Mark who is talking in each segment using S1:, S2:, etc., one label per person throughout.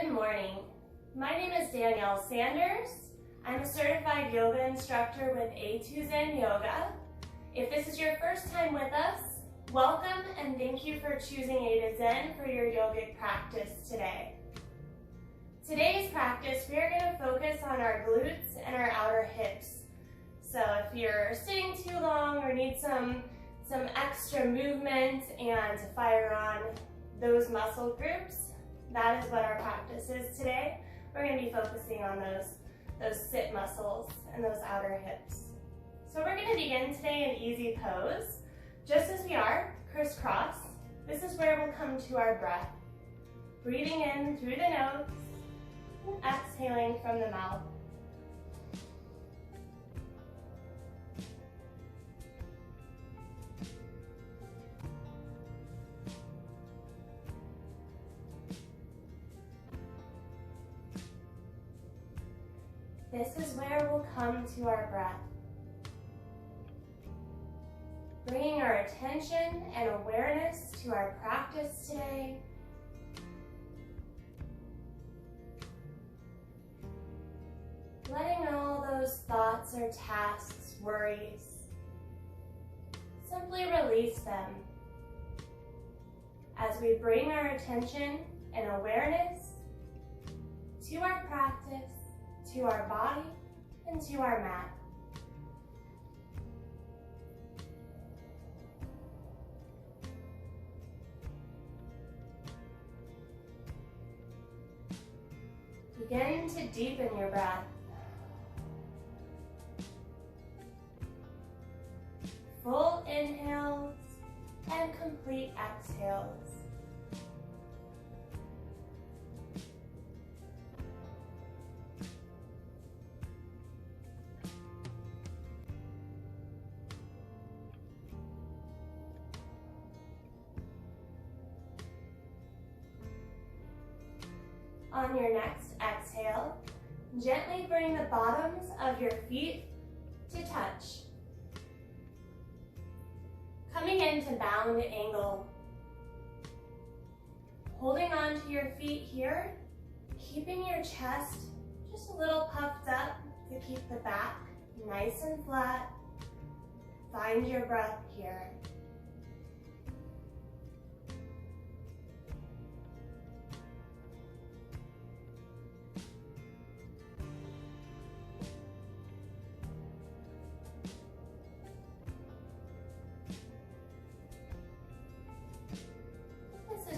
S1: Good morning. My name is Danielle Sanders. I'm a certified yoga instructor with A2Zen Yoga. If this is your first time with us, welcome and thank you for choosing A2Zen for your yogic practice today. Today's practice, we are going to focus on our glutes and our outer hips. So if you're sitting too long or need some extra movement and to fire on those muscle groups, that is what our practice is today. We're going to be focusing on those sit muscles and those outer hips. So we're going to begin today in easy pose, just as we are, crisscross. This is where we'll come to our breath. Breathing in through the nose, and exhaling from the mouth. This is where we'll come to our breath. Bringing our attention and awareness to our practice today. Letting all those thoughts or tasks, worries, simply release them as we bring our attention and awareness to our practice, to our body, and to our mat. Begin to deepen your breath. Full inhales and complete exhales. On your next exhale, gently bring the bottoms of your feet to touch. Coming into bound angle. Holding on to your feet here, keeping your chest just a little puffed up to keep the back nice and flat. Find your breath here.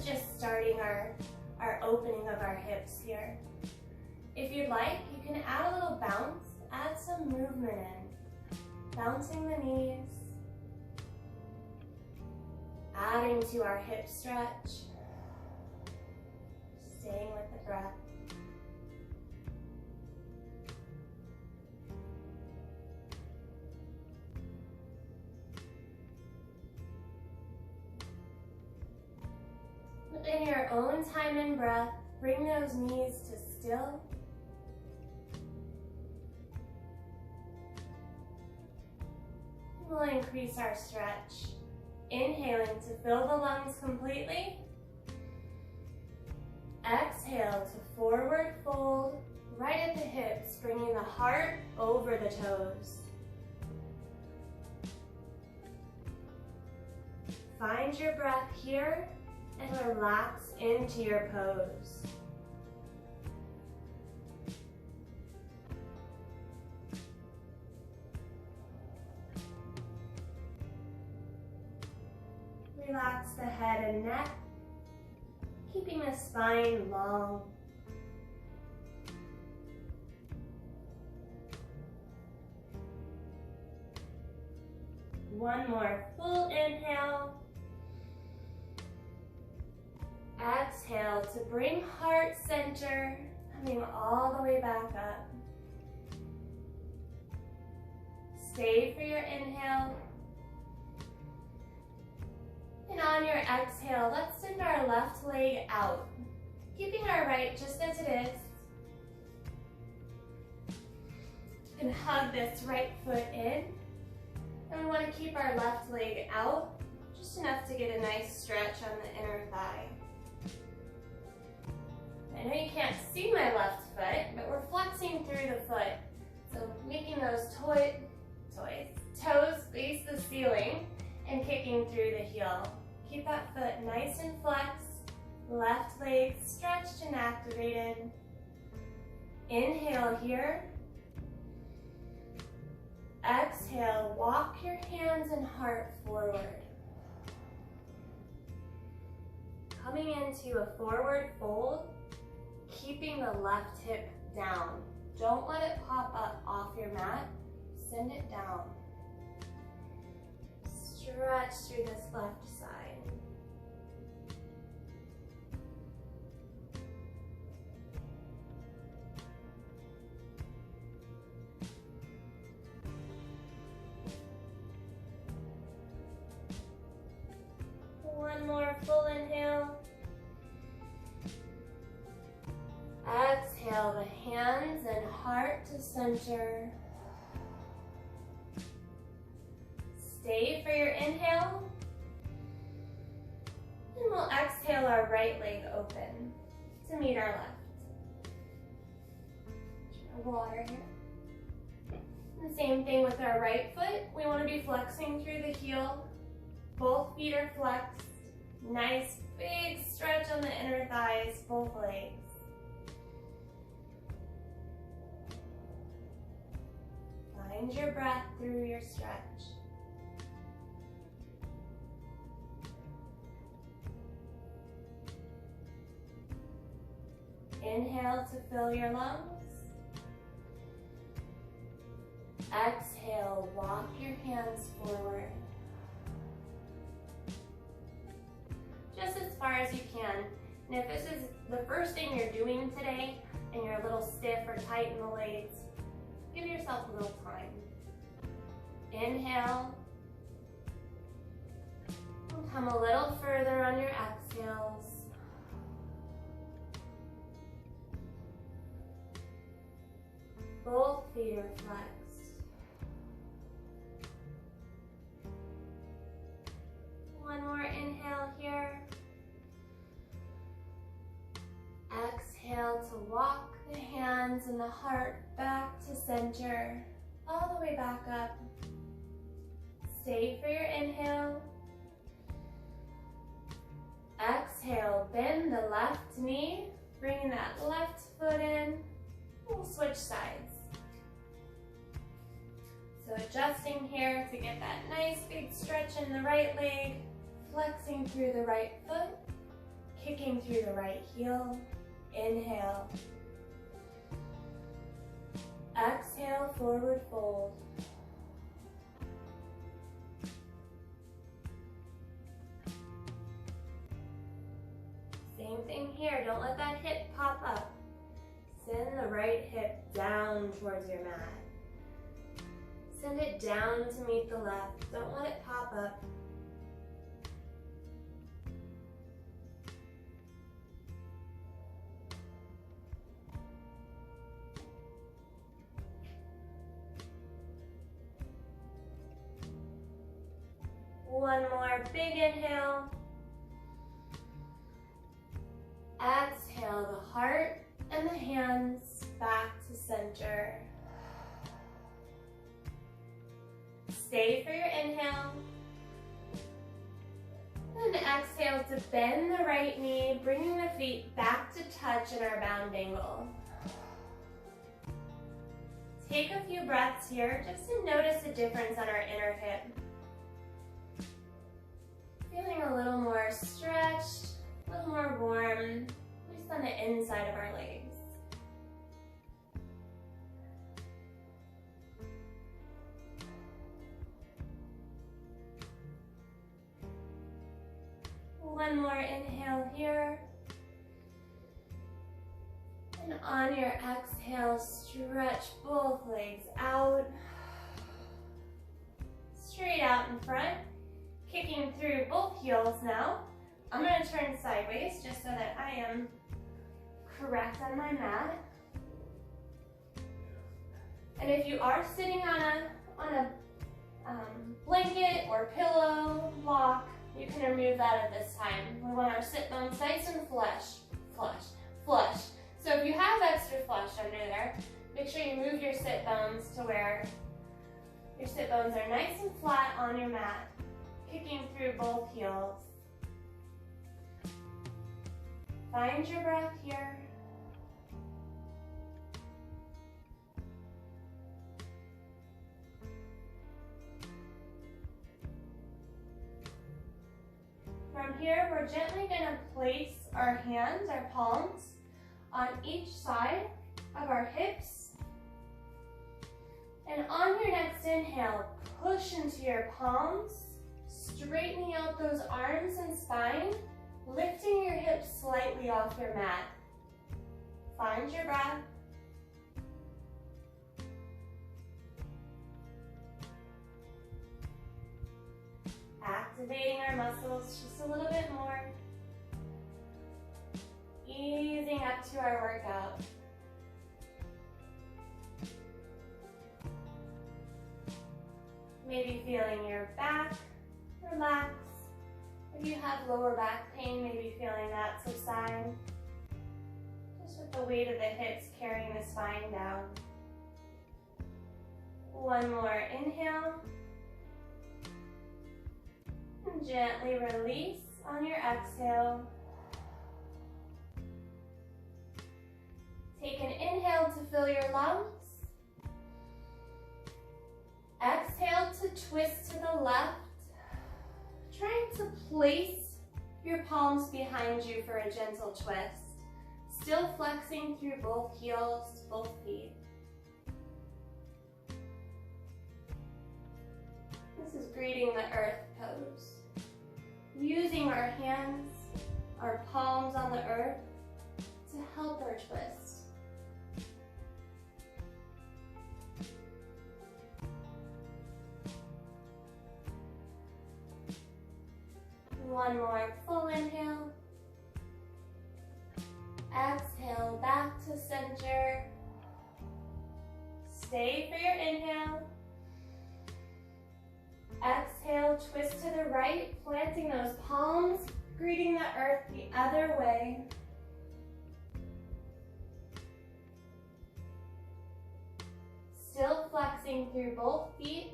S1: Just starting our opening of our hips here. If you'd like, you can add a little bounce, add some movement in. Bouncing the knees, adding to our hip stretch, staying with the breath. In your own time and breath, bring those knees to still. We'll increase our stretch. Inhaling to fill the lungs completely. Exhale to forward fold, right at the hips, bringing the heart over the toes. Find your breath here. And relax into your pose. Relax the head and neck, keeping the spine long. One more full inhale. Exhale to bring heart center, coming all the way back up. Stay for your inhale. And on your exhale, let's send our left leg out, keeping our right just as it is. And hug this right foot in. And we want to keep our left leg out, just enough to get a nice stretch on the inner thigh. I know you can't can't see my left foot, but we're flexing through the foot. So making those toes face the ceiling and kicking through the heel. Keep that foot nice and flexed, left leg stretched and activated. Inhale here. Exhale, walk your hands and heart forward. Coming into a forward fold, keeping the left hip down. Don't let it pop up off your mat. Send it down. Stretch through this left side. One more full inhale. Exhale the hands and heart to center. Stay for your inhale. And we'll exhale our right leg open to meet our left. Water here. And same thing with our right foot. We want to be flexing through the heel. Both feet are flexed. Nice big stretch on the inner thighs, both legs. Find your breath through your stretch. Inhale to fill your lungs. Exhale, walk your hands forward. Just as far as you can. And if this is the first thing you're doing today and you're a little stiff or tight in the legs, give yourself a little time. Inhale. And come a little further on your exhales. Both feet are flexed. One more inhale here. Exhale to walk the hands and the heart back to center, all the way back up. Stay for your inhale. Exhale, bend the left knee, bring that left foot in. We'll switch sides. So adjusting here to get that nice big stretch in the right leg, flexing through the right foot, kicking through the right heel. Inhale. Exhale, forward fold. Same thing here, don't let that hip pop up. Send the right hip down towards your mat. Send it down to meet the left. Don't let it pop up. One more big inhale. Exhale the heart and the hands back to center. Stay for your inhale. And exhale to bend the right knee, bringing the feet back to touch in our bound angle. Take a few breaths here just to notice the difference on our inner hip. Feeling a little more stretched, a little more warm, at least on the inside of our legs. One more inhale here. And on your exhale, stretch both legs out. Straight out in front. Kicking through both heels now. I'm going to turn sideways just so that I am correct on my mat. And if you are sitting on a blanket or pillow block, you can remove that at this time. We want our sit bones nice and flush. So if you have extra flush under there, make sure you move your sit bones to where your sit bones are nice and flat on your mat, kicking through both heels. Find your breath here. From here, we're gently going to place our hands, our palms, on each side of our hips. And on your next inhale, push into your palms, straightening out those arms and spine, lifting your hips slightly off your mat. Find your breath. Activating our muscles just a little bit more. Easing up to our workout. Maybe feeling your back relax. If you have lower back pain, maybe feeling that subside. Just with the weight of the hips carrying the spine down. One more inhale. And gently release on your exhale. Take an inhale to fill your lungs. Exhale to twist to the left. Trying to place your palms behind you for a gentle twist. Still flexing through both heels, both feet. This is greeting the earth pose. Using our hands, our palms on the earth to help our twist. One more full inhale. Exhale back to center. Stay for your inhale. Exhale, twist to the right, planting those palms, greeting the earth the other way. Still flexing through both feet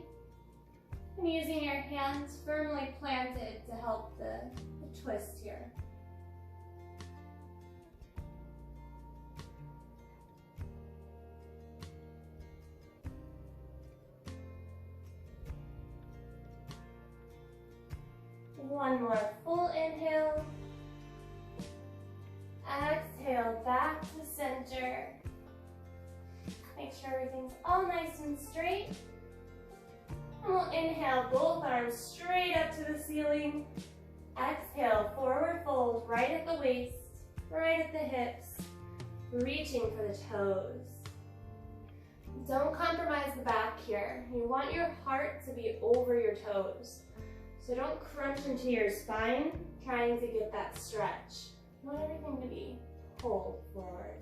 S1: and using your hands firmly planted to help the twist here. One more full inhale. Exhale back to center. Make sure everything's all nice and straight. And we'll inhale, both arms straight up to the ceiling. Exhale, forward fold right at the waist, right at the hips, reaching for the toes. Don't compromise the back here. You want your heart to be over your toes. So don't crunch into your spine trying to get that stretch. You want everything to be pulled forward.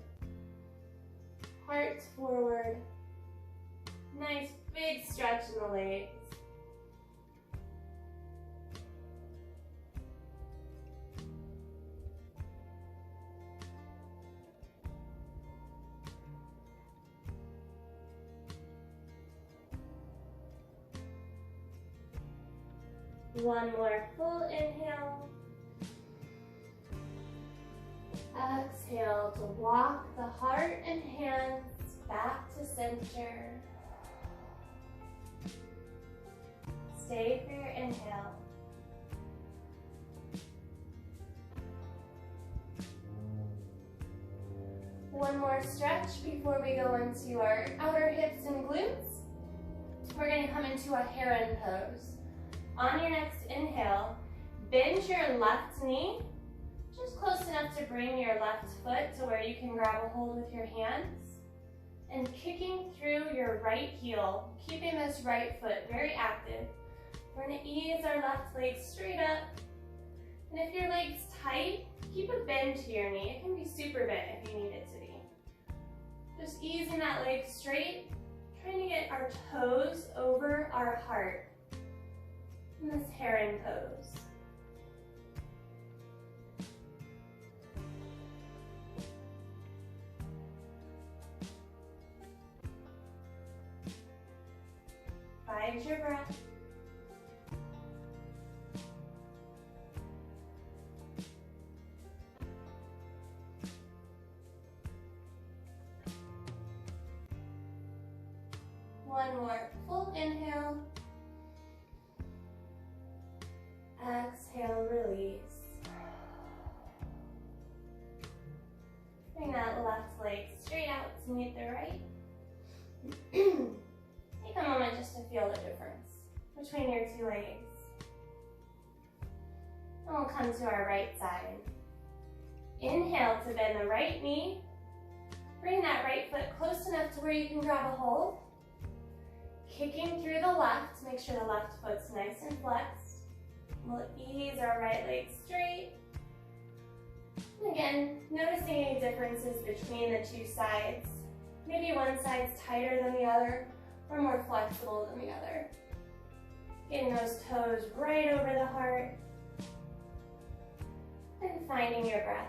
S1: Heart forward. Nice big stretch in the legs. One more full inhale. Exhale to walk the heart and hands back to center. Stay for your inhale. One more stretch before we go into our outer hips and glutes. We're going to come into a heron pose. On your next inhale, bend your left knee just close enough to bring your left foot to where you can grab a hold with your hands, and kicking through your right heel, keeping this right foot very active. We're going to ease our left leg straight up, and if your leg's tight, keep a bend to your knee. It can be super bent if you need it to be. Just easing that leg straight, trying to get our toes over our heart in this heron pose. Find your breath. One more full inhale. Exhale, release. Bring that left leg straight out to meet the right. Take a moment just to feel the difference between your two legs. And we'll come to our right side. Inhale to bend the right knee. Bring that right foot close enough to where you can grab a hold. Kicking through the left, make sure the left foot's nice and flexed. We'll ease our right leg straight. And again, noticing any differences between the two sides. Maybe one side's tighter than the other, or more flexible than the other. Getting those toes right over the heart. And finding your breath.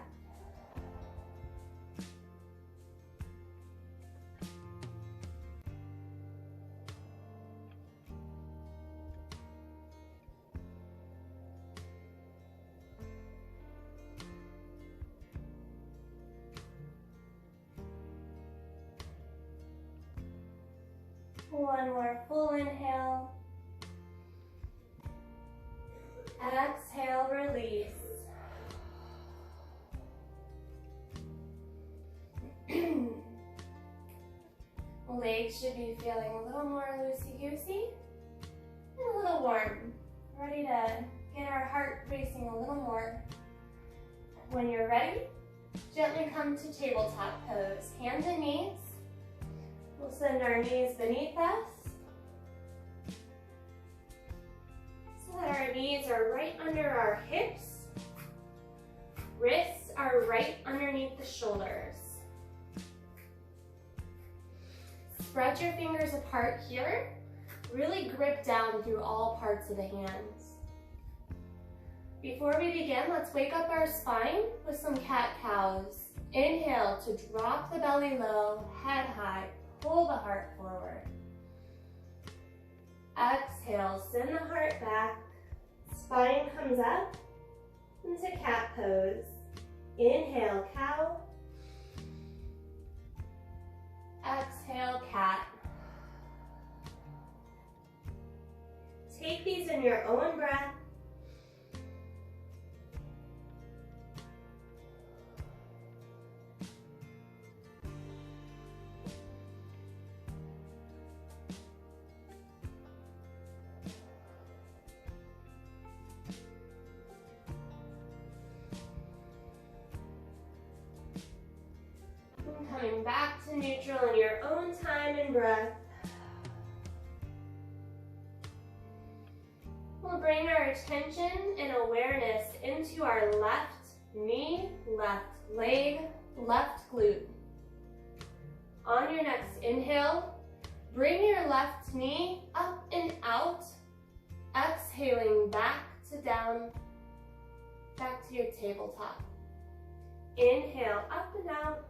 S1: One more full inhale. Exhale, release. Legs should be feeling a little more loosey-goosey and a little warm. Ready to get our heart racing a little more. When you're ready, gently come to tabletop pose. Hands and knees. We'll send our knees beneath us so that our knees are right under our hips. Wrists are right underneath the shoulders. Spread your fingers apart here. Really grip down through all parts of the hands. Before we begin, let's wake up our spine with some cat-cows. Inhale to drop the belly low, head high. Pull the heart forward. Exhale, send the heart back. Spine comes up into cat pose. Inhale, cow. Exhale, cat. Take these in your own breath. Coming back to neutral in your own time and breath. We'll bring our attention and awareness into our left knee, left leg, left glute. On your next inhale, bring your left knee up and out, exhaling back to down, back to your tabletop. Inhale, up and out.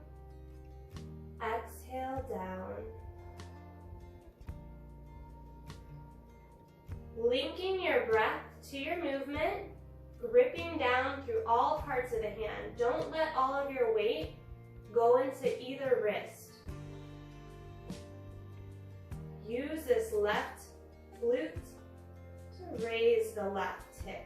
S1: Exhale, down. Linking your breath to your movement, gripping down through all parts of the hand. Don't let all of your weight go into either wrist. Use this left glute to raise the left hip.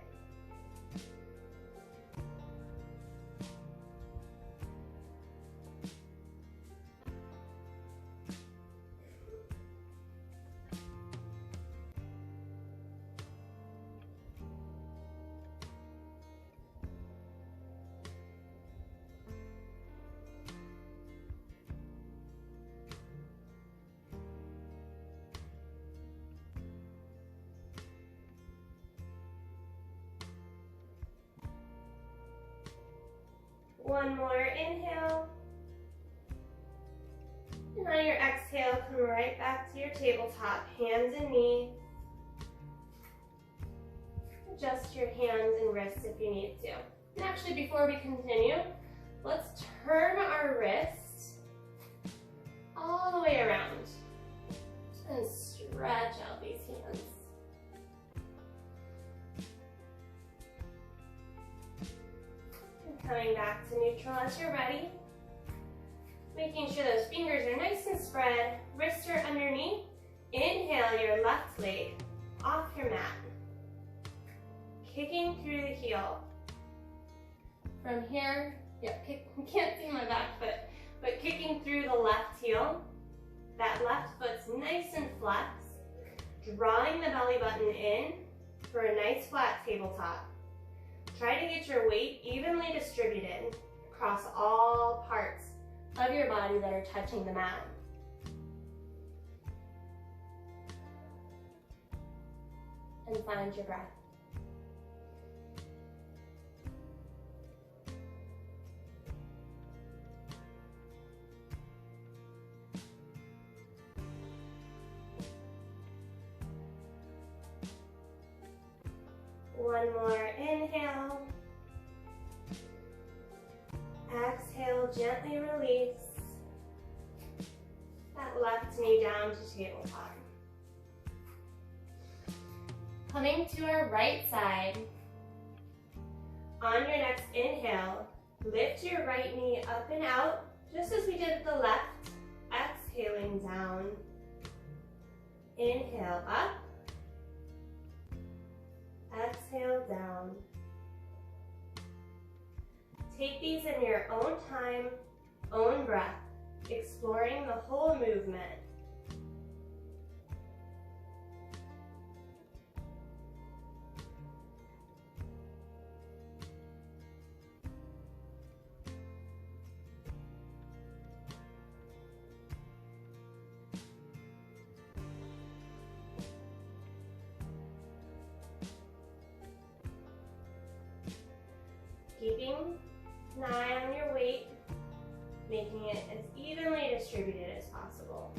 S1: One more inhale. And on your exhale, come right back to your tabletop, hands and knees. Adjust your hands and wrists if you need to. And actually, before we continue, let's turn our wrists all the way around. and stretch out these hands. And coming back to neutral as you're ready. Making sure those fingers are nice and spread, wrists are underneath. Inhale your left leg off your mat. Kicking through the heel. From here, you can't see my back foot, but kicking through the left heel. That left foot's nice and flexed. Drawing the belly button in for a nice flat tabletop. Try to get your weight evenly distributed across all parts of your body that are touching the mat. And find your breath. One more inhale. Exhale, gently release. That left knee down to tabletop. Coming to our right side. On your next inhale, lift your right knee up and out, just as we did with the left. Exhaling down. Inhale up. Exhale down. Take these in your own time, own breath, exploring the whole movement. Keeping an eye on your weight, making it as evenly distributed as possible.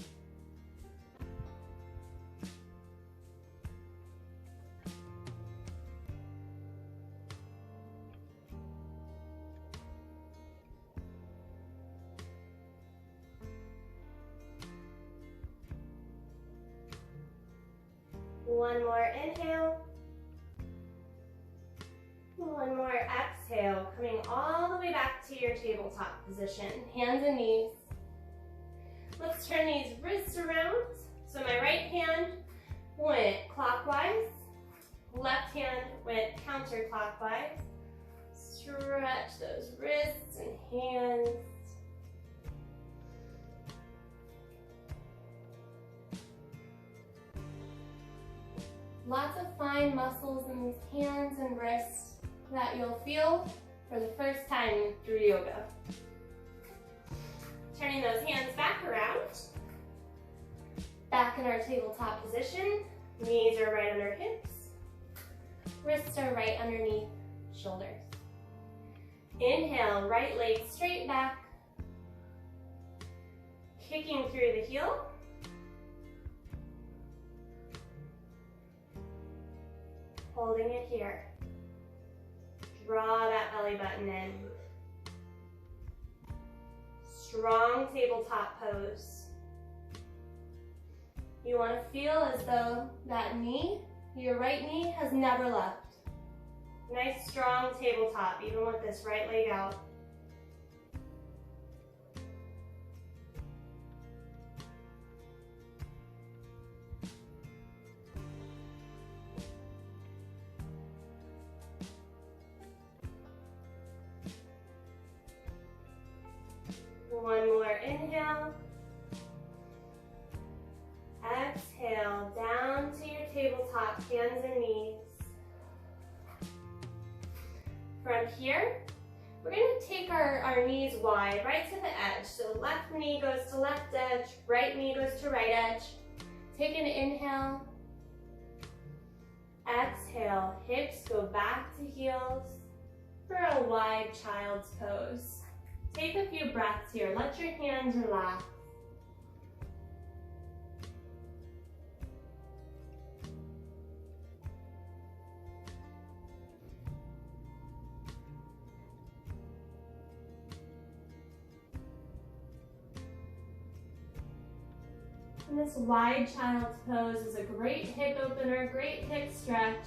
S1: One more inhale. One more exhale, coming all the way back to your tabletop position, hands and knees. Let's turn these wrists around. So my right hand went clockwise, left hand went counterclockwise. Stretch those wrists and hands. Lots of fine muscles in these hands and wrists that you'll feel for the first time through yoga. Turning those hands back around. Back in our tabletop position. Knees are right under hips. Wrists are right underneath shoulders. Inhale, right leg straight back. Kicking through the heel. Holding it here. Draw that belly button in. Strong tabletop pose. You want to feel as though that knee, your right knee, has never left. Nice strong tabletop, even with this right leg out. One more inhale. Exhale, down to your tabletop, hands and knees. From here, we're going to take our knees wide, right to the edge. So left knee goes to left edge, right knee goes to right edge. Take an inhale. Exhale, hips go back to heels for a wide child's pose. Take a few breaths here. Let your hands relax. And this wide child's pose is a great hip opener, great hip stretch.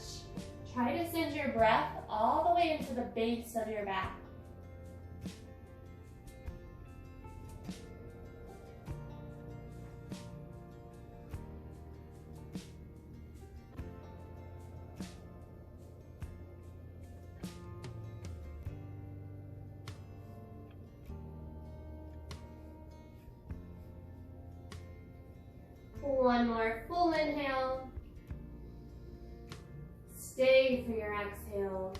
S1: Try to send your breath all the way into the base of your back. One more full inhale. Stay for your exhale.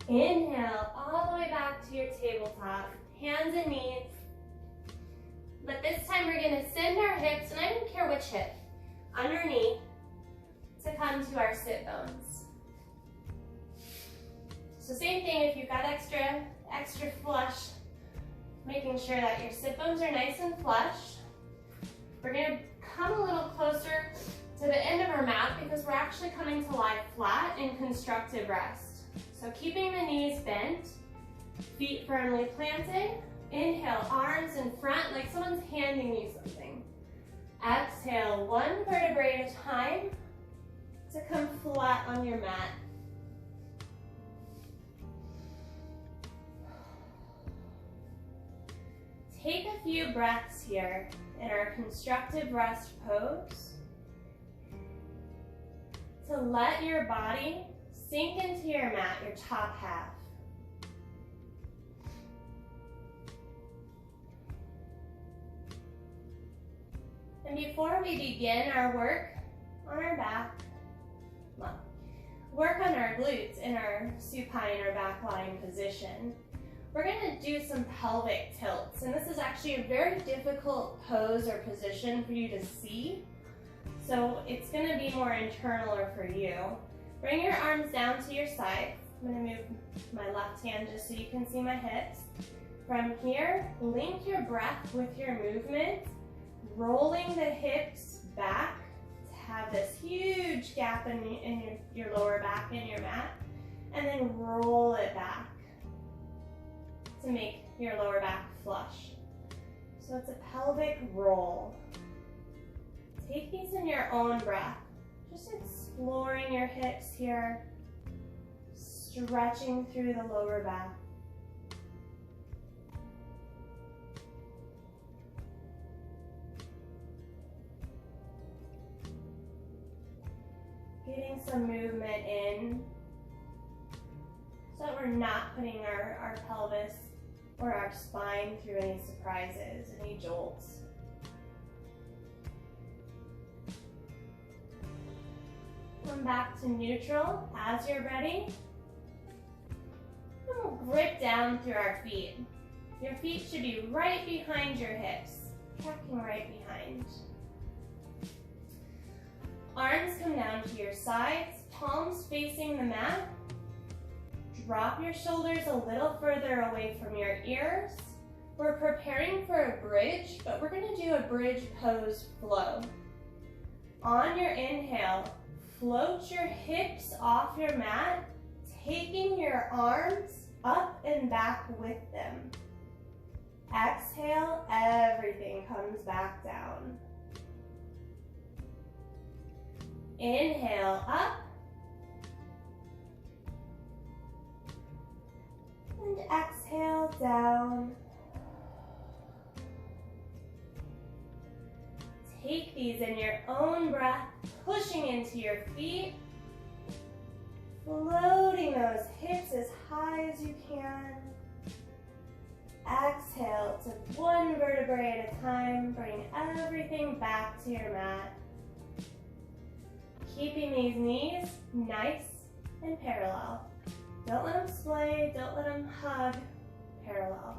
S1: Inhale all the way back to your tabletop, hands and knees. But this time we're going to send our hips, and I don't care which hip, underneath to come to our sit bones. So same thing, if you've got extra flush, making sure that your sit bones are nice and flush. We're going to come a little closer to the end of our mat because we're actually coming to lie flat in constructive rest. So keeping the knees bent, feet firmly planted. Inhale, arms in front like someone's handing you something. Exhale, one vertebrae at a time to come flat on your mat. Take a few breaths here in our constructive rest pose to let your body sink into your mat, your top half. And before we begin our work on our back, work on our glutes in our supine or back lying position, we're going to do some pelvic tilts, and this is actually a very difficult pose or position for you to see, so it's going to be more internal or for you. Bring your arms down to your sides. I'm going to move my left hand just so you can see my hips. From here, link your breath with your movement, rolling the hips back to have this huge gap in your lower back in your mat, and then roll it back to make your lower back flush. So it's a pelvic roll. Take these in your own breath. Just exploring your hips here, stretching through the lower back. Getting some movement in so that we're not putting our pelvis or our spine through any surprises, any jolts. Come back to neutral as you're ready. And we'll grip down through our feet. Your feet should be right behind your hips, tracking right behind. Arms come down to your sides, palms facing the mat. Drop your shoulders a little further away from your ears. We're preparing for a bridge, but we're going to do a bridge pose flow. On your inhale, float your hips off your mat, taking your arms up and back with them. Exhale, everything comes back down. Inhale, up. And exhale, down. Take these in your own breath, pushing into your feet, floating those hips as high as you can. Exhale to one vertebrae at a time, bring everything back to your mat. Keeping these knees nice and parallel. Don't let them splay, don't let them hug, parallel.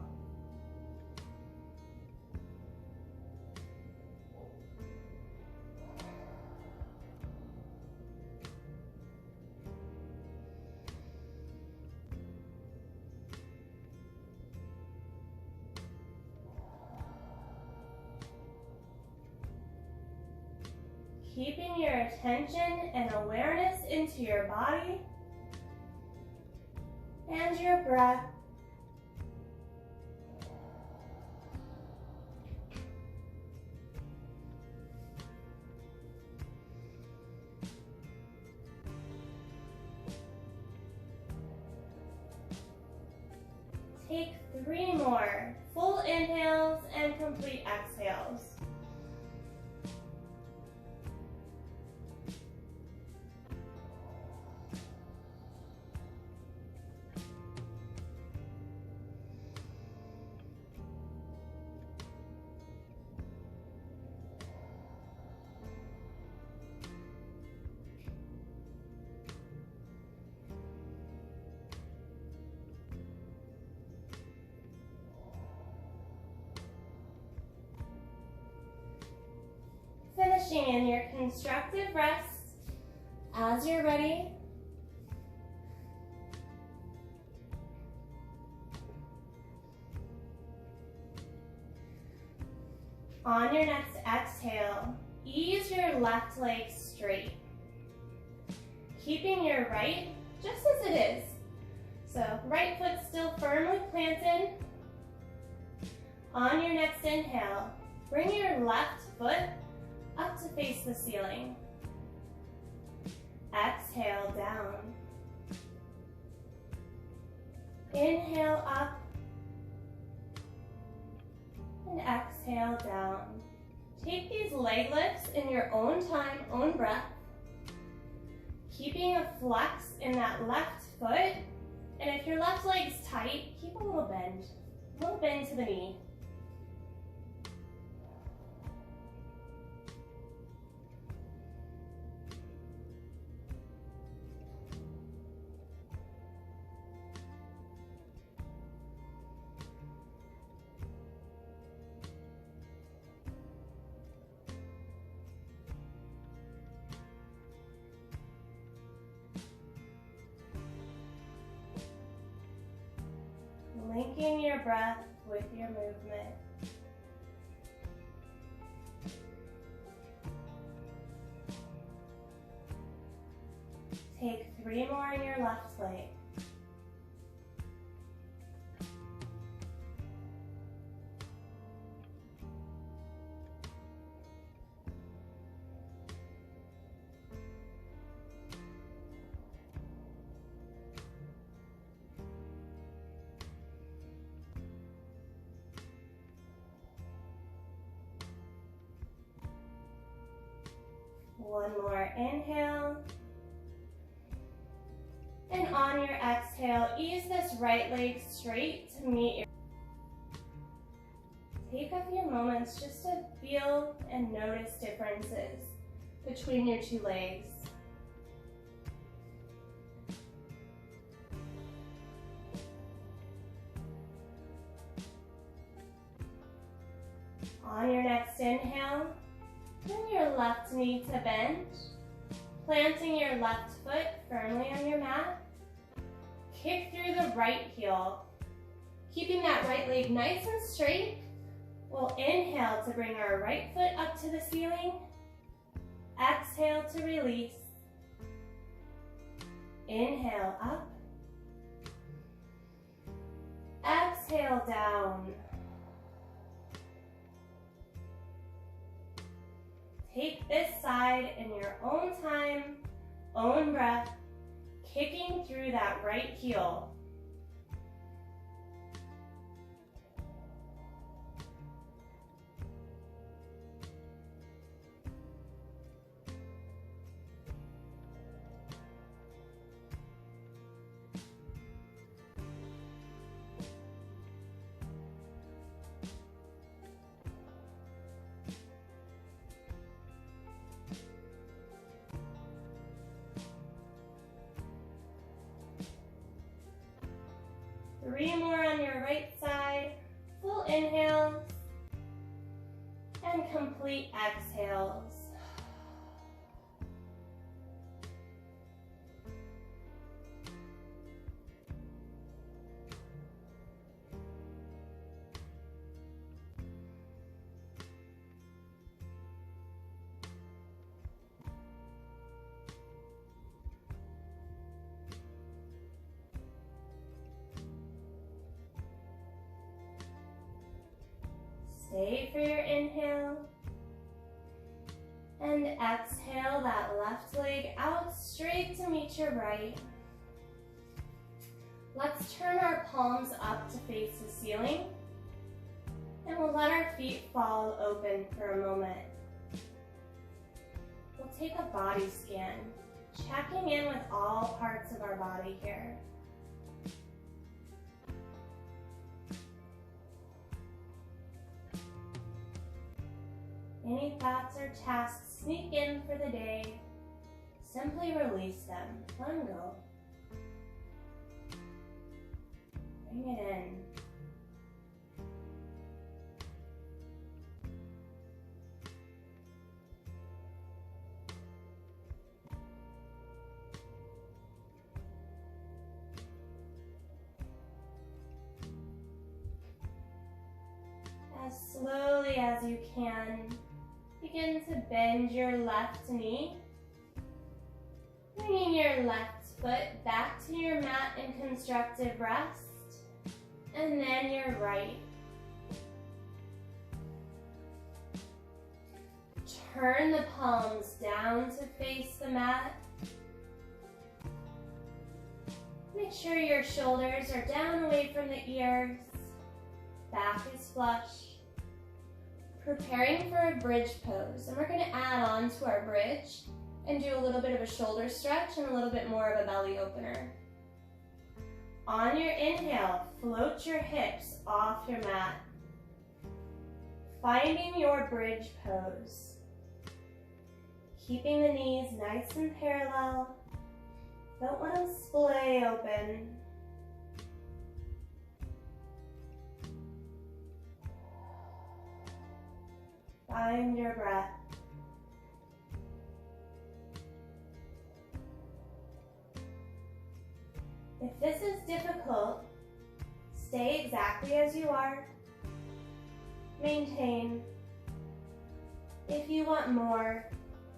S1: Keeping your attention and awareness into your body and your breath. Take 3 more full inhales and complete exhales. Finishing in your constructive rest. As you're ready, on your next exhale, ease your left leg straight, keeping your right just as it is. So right foot still firmly planted. On your next inhale, bring your left foot up to face the ceiling. Exhale down. Inhale up. And exhale down. Take these leg lifts in your own time, own breath. Keeping a flex in that left foot. And if your left leg's tight, keep a little bend to the knee. Linking your breath with your movement. Take 3 more in your left leg. One more inhale. And on your exhale, ease this right leg straight to meet your... Take a few moments just to feel and notice differences between your 2 legs. On your next inhale, bring your left knee to bend, planting your left foot firmly on your mat. Kick through the right heel. Keeping that right leg nice and straight, we'll inhale to bring our right foot up to the ceiling. Exhale to release. Inhale up. Exhale down. Take this side in your own time, own breath, kicking through that right heel. Three more on your right side, full inhales, and complete exhales. Stay for your inhale, and exhale that left leg out straight to meet your right. Let's turn our palms up to face the ceiling, and we'll let our feet fall open for a moment. We'll take a body scan, checking in with all parts of our body here. Any thoughts or tasks sneak in for the day, simply release them. Let them go. Bring it in. As slowly as you can, begin to bend your left knee, bringing your left foot back to your mat in constructive rest, and then your right. Turn the palms down to face the mat. Make sure your shoulders are down away from the ears, back is flush. Preparing for a bridge pose, and we're going to add on to our bridge and do a little bit of a shoulder stretch and a little bit more of a belly opener. On your inhale, float your hips off your mat, finding your bridge pose. Keeping the knees nice and parallel. Don't let them splay open. Find your breath. If this is difficult, stay exactly as you are. Maintain. If you want more,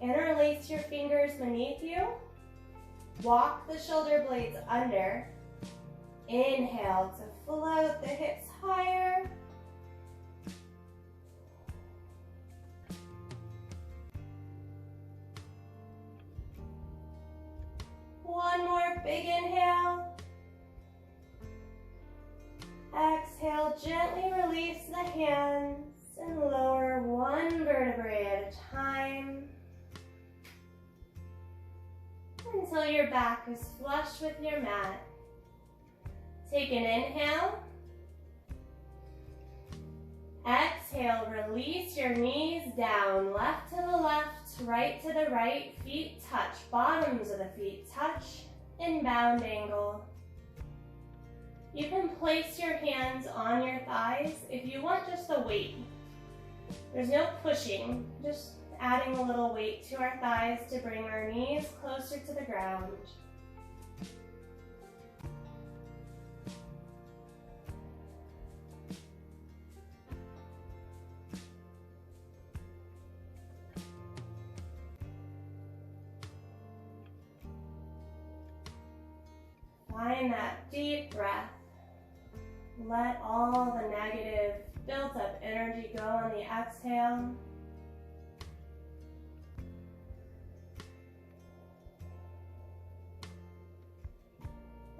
S1: interlace your fingers beneath you. Walk the shoulder blades under. Inhale to float the hips higher. One more big inhale. Exhale, gently release the hands and lower one vertebrae at a time until your back is flush with your mat. Take an inhale. Exhale, release your knees down, left to the left, right to the right, feet touch, bottoms of the feet touch, inbound angle. You can place your hands on your thighs if you want just the weight. There's no pushing, just adding a little weight to our thighs to bring our knees closer to the ground. Find that deep breath. Let all the negative built up energy go on the exhale.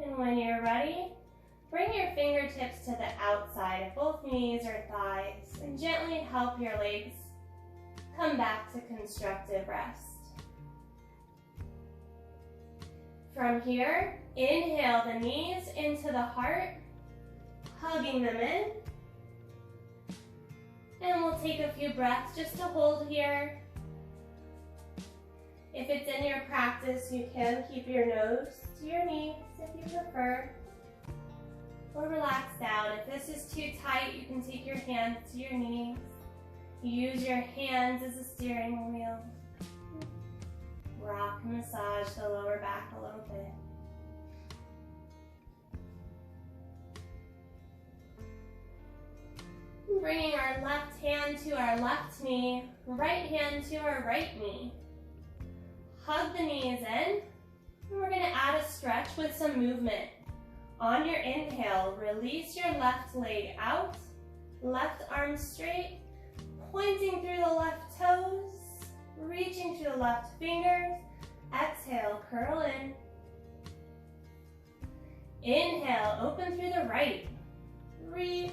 S1: And when you're ready, bring your fingertips to the outside of both knees or thighs and gently help your legs come back to constructive rest. From here, inhale the knees into the heart, hugging them in. And we'll take a few breaths just to hold here. If it's in your practice, you can keep your nose to your knees if you prefer, or relax down. If this is too tight, you can take your hands to your knees. Use your hands as a steering wheel. Rock and massage the lower back a little bit. Bringing our left hand to our left knee, right hand to our right knee. Hug the knees in, and we're going to add a stretch with some movement. On your inhale, release your left leg out, left arm straight, pointing through the left toes, reaching through the left fingers. Exhale, curl in. Inhale, open through the right. Reach.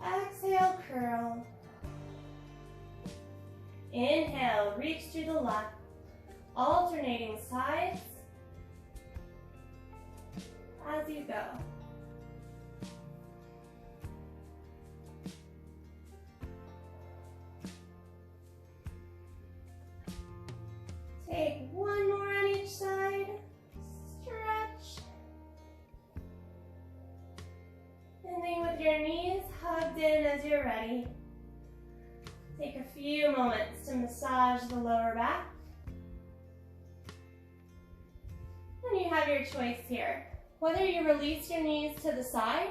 S1: Exhale, curl. Inhale, reach through the left. Alternating sides as you go. Take one more on each side. Stretch. Ending with your knees hugged in as you're ready. Take a few moments to massage the lower back. And you have your choice here. Whether you release your knees to the side,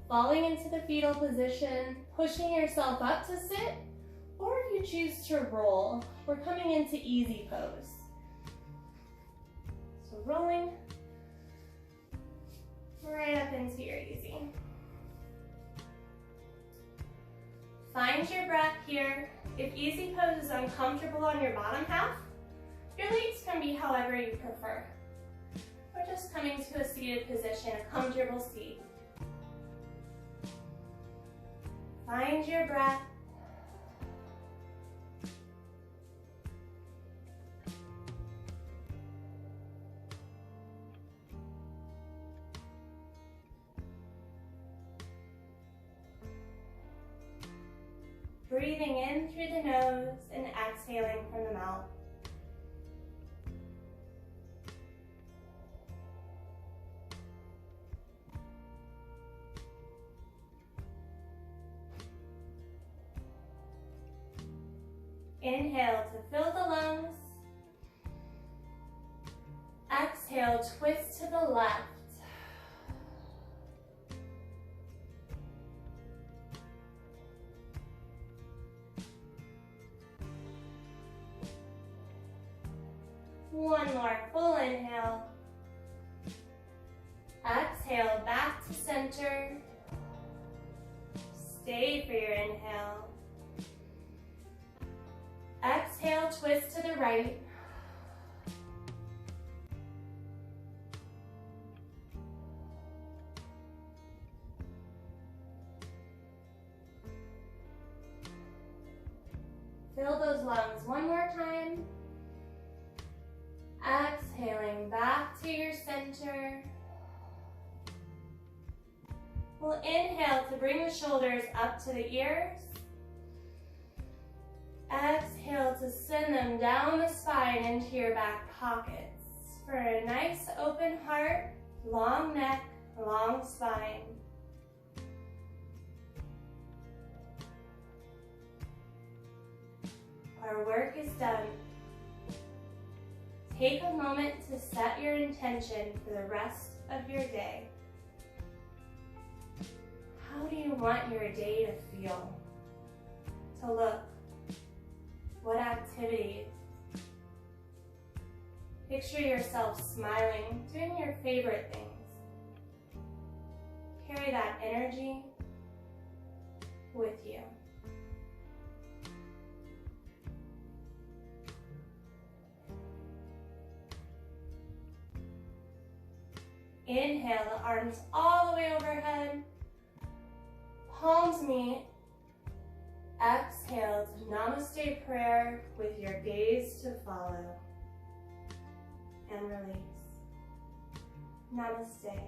S1: falling into the fetal position, pushing yourself up to sit, or if you choose to roll, we're coming into easy pose. So rolling right up into your easy. Find your breath here. If easy pose is uncomfortable on your bottom half, your legs can be however you prefer. We're just coming to a seated position, a comfortable seat. Find your breath. Breathing in through the nose and exhaling from the mouth. Inhale to fill the lungs. Exhale, twist to the left. One more full inhale. Exhale, back to center. Stay for your inhale. Exhale, twist to the right. Fill those lungs one more time. Exhaling back to your center. We'll inhale to bring the shoulders up to the ears. Exhale to send them down the spine into your back pockets for a nice open heart, long neck, long spine. Our work is done. Take a moment to set your intention for the rest of your day. How do you want your day to feel, to look? What activities? Picture yourself smiling, doing your favorite things. Carry that energy with you. Inhale, the arms all the way overhead. Palms meet. Exhale to Namaste prayer with your gaze to follow. And release. Namaste.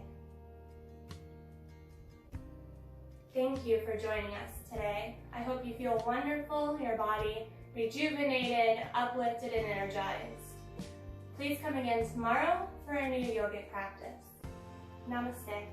S1: Thank you for joining us today. I hope you feel wonderful, your body rejuvenated, uplifted, and energized. Please come again tomorrow for a new yogic practice. Namaste.